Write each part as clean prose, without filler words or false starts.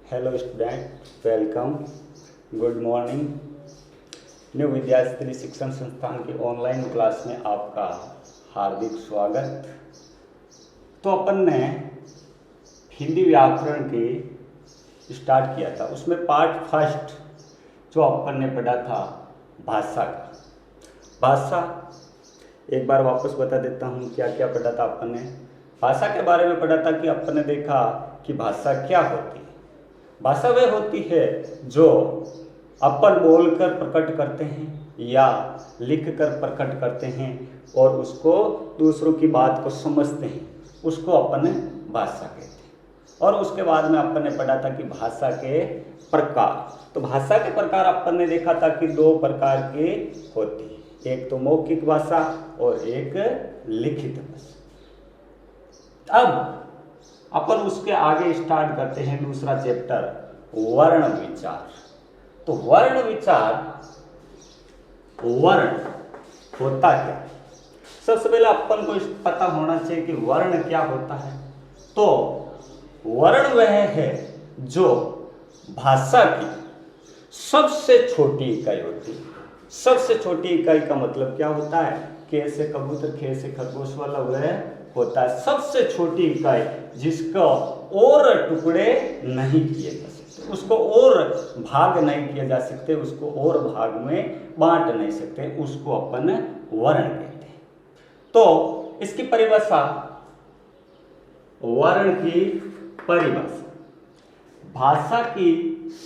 Hello student, welcome, good morning. New विद्यास्त्री शिक्षण संस्थान की ऑनलाइन क्लास में आपका हार्दिक स्वागत। तो अपन ने हिंदी व्याकरण की स्टार्ट किया था, उसमें पार्ट फर्स्ट जो अपन ने पढ़ा था भाषा का। भाषा एक बार वापस बता देता हूँ क्या क्या पढ़ा था अपन ने। भाषा के बारे में पढ़ा था कि अपन ने देखा कि भाषा क्या होती है। भाषा वह होती है जो अपन बोलकर प्रकट करते हैं या लिखकर प्रकट करते हैं और उसको दूसरों की बात को समझते हैं, उसको अपन भाषा कहते हैं। और उसके बाद में अपन ने पढ़ा था कि भाषा के प्रकार। तो भाषा के प्रकार अपन ने देखा था कि दो प्रकार की होती है, एक तो मौखिक भाषा और एक लिखित भाषा। अब अपन उसके आगे स्टार्ट करते हैं दूसरा चैप्टर, वर्ण विचार। तो वर्ण विचार, वर्ण होता क्या? सबसे पहले अपन को पता होना चाहिए कि वर्ण क्या होता है। तो वर्ण वह है जो भाषा की सबसे छोटी इकाई होती है। सबसे छोटी इकाई का मतलब क्या होता है? क से कबूतर, ख से खरगोश वाला वह होता है सबसे छोटी इकाई, जिसका और टुकड़े नहीं किए जा सकते, उसको और भाग नहीं किए जा सकते, उसको और भाग में बांट नहीं सकते, उसको अपन वर्ण कहते हैं। तो इसकी परिभाषा, वर्ण की परिभाषा, भाषा की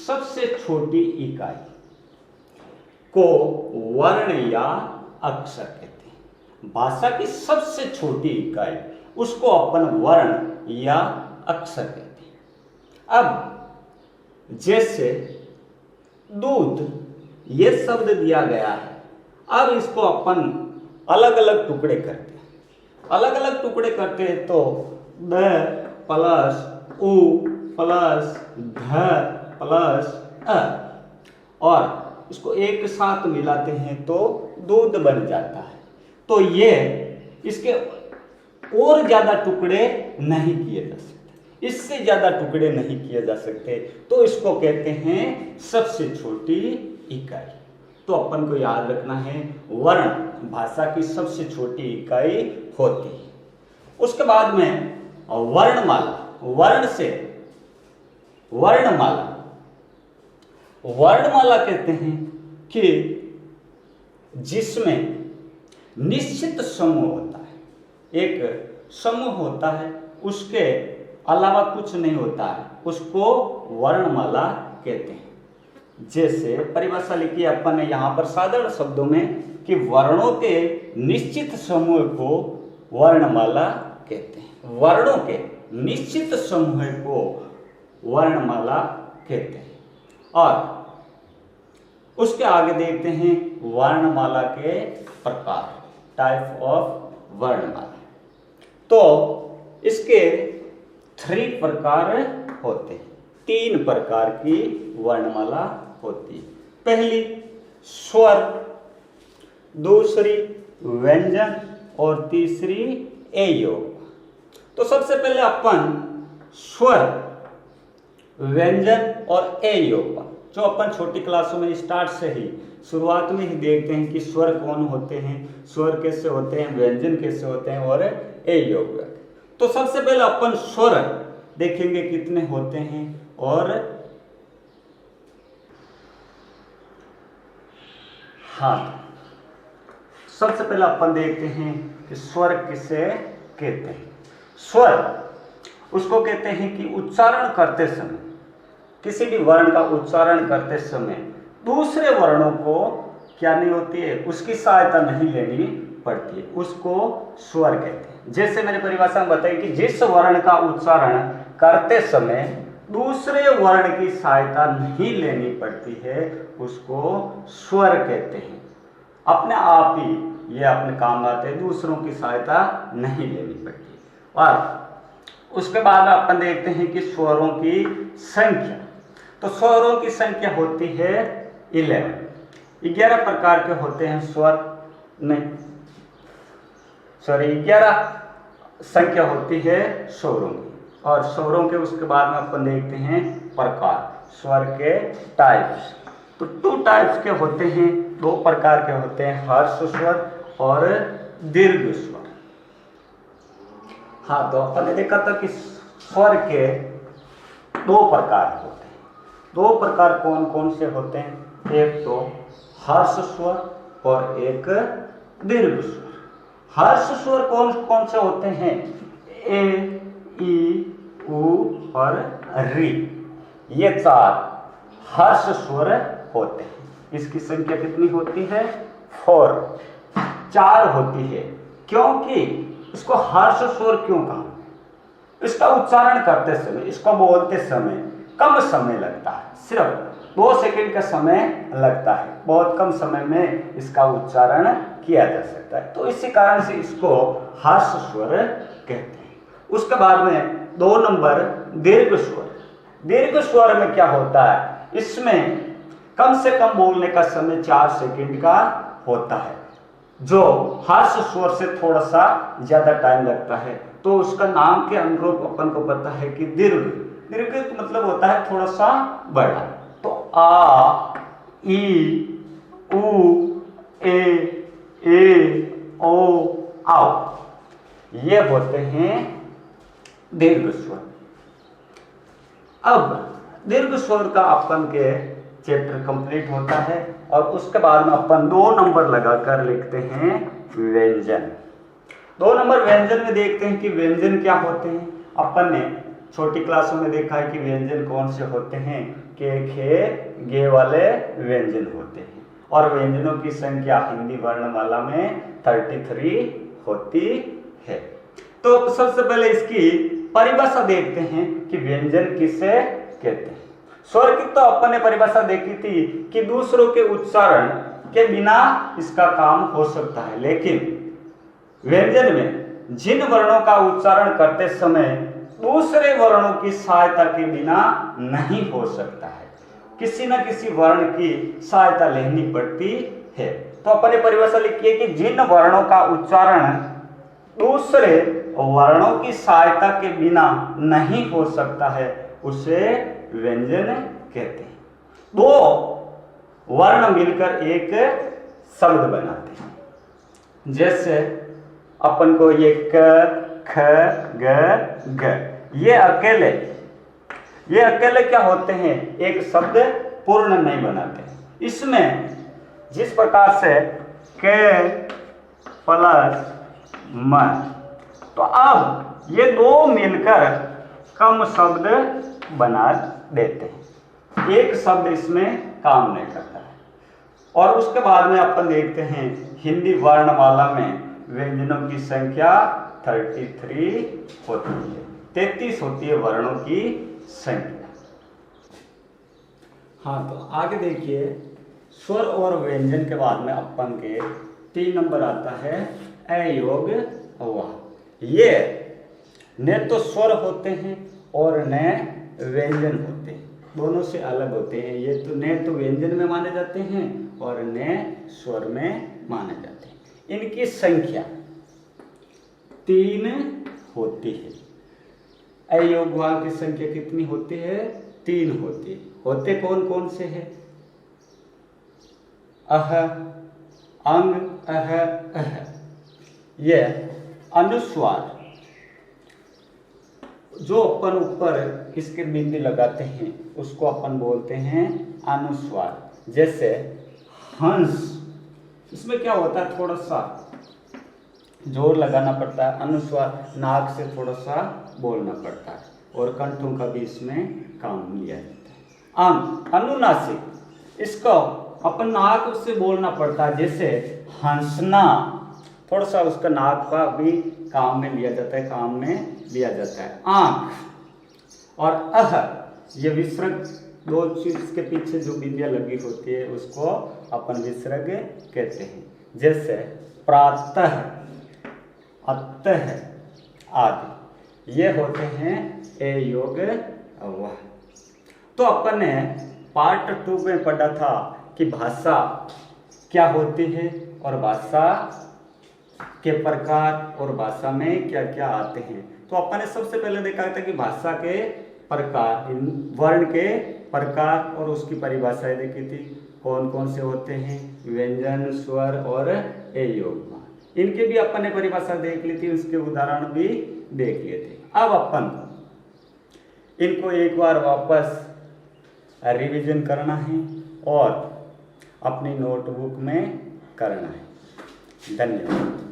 सबसे छोटी इकाई को वर्ण या अक्षर कहते हैं। भाषा की सबसे छोटी इकाई उसको अपन वर्ण या अक्षर कहते हैं। अब जैसे दूध ये शब्द दिया गया है, अब इसको अपन अलग अलग टुकड़े करते हैं। अलग अलग टुकड़े करते हैं तो द प्लस उ प्लस ध प्लस अ, और इसको एक साथ मिलाते हैं तो दूध बन जाता है। तो ये इसके और ज्यादा टुकड़े नहीं किए जा सकते, इससे ज्यादा टुकड़े नहीं किए जा सकते, तो इसको कहते हैं सबसे छोटी इकाई। तो अपन को याद रखना है, वर्ण भाषा की सबसे छोटी इकाई होती है। उसके बाद में वर्णमाला, वर्ण से वर्णमाला। वर्णमाला कहते हैं कि जिसमें निश्चित समूह होता है, एक समूह होता है, उसके अलावा कुछ नहीं होता है, उसको वर्णमाला कहते हैं। जैसे परिभाषा लिखी अपन ने यहाँ पर साधारण शब्दों में कि वर्णों के निश्चित समूह को वर्णमाला कहते हैं। वर्णों के निश्चित समूह को वर्णमाला कहते हैं। और उसके आगे देखते हैं वर्णमाला के प्रकार, टाइप ऑफ वर्णमाला। तो इसके 3 प्रकार होते हैं, 3 प्रकार की वर्णमाला होती है। पहली स्वर, दूसरी व्यंजन और तीसरी अयोग। तो सबसे पहले अपन स्वर, व्यंजन और अयोग जो अपन छोटी क्लासों में स्टार्ट से ही शुरुआत में ही देखते हैं कि स्वर कौन होते हैं, स्वर कैसे होते हैं, व्यंजन कैसे होते हैं और अयोग। तो सबसे पहले अपन स्वर देखेंगे कितने होते हैं। और हाँ, सबसे पहले अपन देखते हैं कि स्वर किसे कहते हैं। स्वर उसको कहते हैं कि उच्चारण करते समय, किसी भी वर्ण का उच्चारण करते समय दूसरे वर्णों को क्या नहीं होती है, उसकी सहायता नहीं लेनी पड़ती है, उसको स्वर कहते हैं। जैसे मैंने परिभाषा में बताई कि जिस वर्ण का उच्चारण करते समय दूसरे वर्ण की सहायता नहीं लेनी पड़ती है, उसको स्वर कहते हैं। अपने आप ही ये अपने काम आते हैं, दूसरों की सहायता नहीं लेनी पड़ती। और उसके बाद अपन देखते हैं कि स्वरों की संख्या। तो स्वरों की संख्या होती है 11 प्रकार के होते हैं स्वर, नहीं सॉरी 11 संख्या होती है स्वरों की। और स्वरों के उसके बाद में अपन देखते हैं प्रकार, स्वर के टाइप्स। तो 2 टाइप्स के होते हैं, 2 प्रकार के होते हैं, हर्ष स्वर और दीर्घ स्वर। हाँ, तो अपन ने देखा था कि स्वर के 2 प्रकार होते हैं। 2 प्रकार कौन कौन से होते हैं? एक तो हर्ष स्वर और एक दीर्घ स्वर। हर्ष स्वर कौन कौन से होते हैं? ए, ई, उ और री, ये 4 हर्ष स्वर होते हैं। इसकी संख्या कितनी होती है? 4 होती है। क्योंकि इसको हर्ष स्वर क्यों कहा? इसका उच्चारण करते समय, इसको बोलते समय कम समय लगता है, सिर्फ 2 सेकंड का समय लगता है, बहुत कम समय में इसका उच्चारण किया जा सकता है, तो इसी कारण से इसको हर्ष स्वर कहते हैं। उसके बाद में 2 नंबर दीर्घ स्वर। दीर्घ स्वर में क्या होता है? इसमें कम से कम बोलने का समय 4 सेकंड का होता है, जो हर्ष स्वर से थोड़ा सा ज्यादा टाइम लगता है, तो उसका नाम के अनुरूप अपन को पता है कि दीर्घ। दीर्घ मतलब होता है थोड़ा सा बड़ा। तो आ, ई, उ, ए, ओ, आओ, ये होते हैं दीर्घ स्वर। अब दीर्घ स्वर का अपन के चैप्टर कंप्लीट होता है और उसके बाद में अपन 2 नंबर लगाकर लिखते हैं व्यंजन। 2 नंबर व्यंजन में देखते हैं कि व्यंजन क्या होते हैं। अपन ने छोटी क्लासों में देखा है कि व्यंजन कौन से होते हैं, के, खे, गे वाले व्यंजन होते हैं, और व्यंजनों की संख्या हिंदी वर्णमाला में 33 होती है। तो सबसे पहले इसकी परिभाषा देखते हैं कि व्यंजन किसे कहते हैं। स्वर की तो अपन ने परिभाषा देखी थी कि दूसरों के उच्चारण के बिना इसका काम हो सकता है, लेकिन व्यंजन में जिन वर्णों का उच्चारण करते समय दूसरे वर्णों की सहायता के बिना नहीं हो सकता है, किसी न किसी वर्ण की सहायता लेनी पड़ती है। तो अपन ने परिभाषा लिखी है कि जिन वर्णों का उच्चारण दूसरे वर्णों की सहायता के बिना नहीं हो सकता है, उसे व्यंजन कहते हैं। 2 वर्ण मिलकर एक शब्द बनाते हैं। जैसे अपन को ये क, ख, ग, घ, ये अकेले क्या होते हैं? एक शब्द पूर्ण नहीं बनाते। इसमें जिस प्रकार से क प्लस म, तो अब ये 2 मिलकर कम शब्द बना देते हैं, एक शब्द इसमें काम नहीं करता है। और उसके बाद में अपन देखते हैं हिंदी वर्णमाला में व्यंजनों की संख्या 33 होती है, 33 होती है वर्णों की संख्या। हाँ, तो आगे देखिए, स्वर और व्यंजन के बाद में अपन के 3 नंबर आता है अयोग अववाह। ये न तो स्वर होते हैं और न व्यंजन होते हैं, दोनों से अलग होते हैं। ये तो न तो व्यंजन में माने जाते हैं और न स्वर में माने जाते हैं। इनकी संख्या 3 होती है। अयोगवाह की संख्या कितनी होती है? 3 होती है। होते कौन कौन से हैं? अह, अंग, अह। ये अनुस्वार, जो अपन ऊपर इसके बिंदी लगाते हैं उसको अपन बोलते हैं अनुस्वार। जैसे हंस, इसमें क्या होता है? थोड़ा सा जोर लगाना पड़ता है। अनुस्वार, नाक से थोड़ा सा बोलना पड़ता है और कंठों का भी इसमें काम लिया जाता है। अंग, अनुनासिक, इसको अपन नाक से बोलना पड़ता है। जैसे हंसना, थोड़ा सा उसका नाक का भी काम में लिया जाता है, काम में लिया जाता है। आंख और अह, ये विसर्ग, 2 चीज के पीछे जो बिंदियां लगी होती है उसको अपन विसर्ग कहते हैं। जैसे प्रातः, अतः आदि, ये होते हैं अयोग अववाह। तो अपन ने पार्ट 2 में पढ़ा था कि भाषा क्या होती है और भाषा के प्रकार और भाषा में क्या क्या आते हैं। तो अपन ने सबसे पहले देखा था कि भाषा के प्रकार, इन वर्ण के प्रकार और उसकी परिभाषाएं देखी थी, कौन कौन से होते हैं, व्यंजन, स्वर और योगमाल। इनके भी अपन ने परिभाषा देख ली थी, उसके उदाहरण भी देख लिए थे। अब अपन इनको एक बार वापस रिवीजन करना है और अपनी नोटबुक में करना है। धन्यवाद।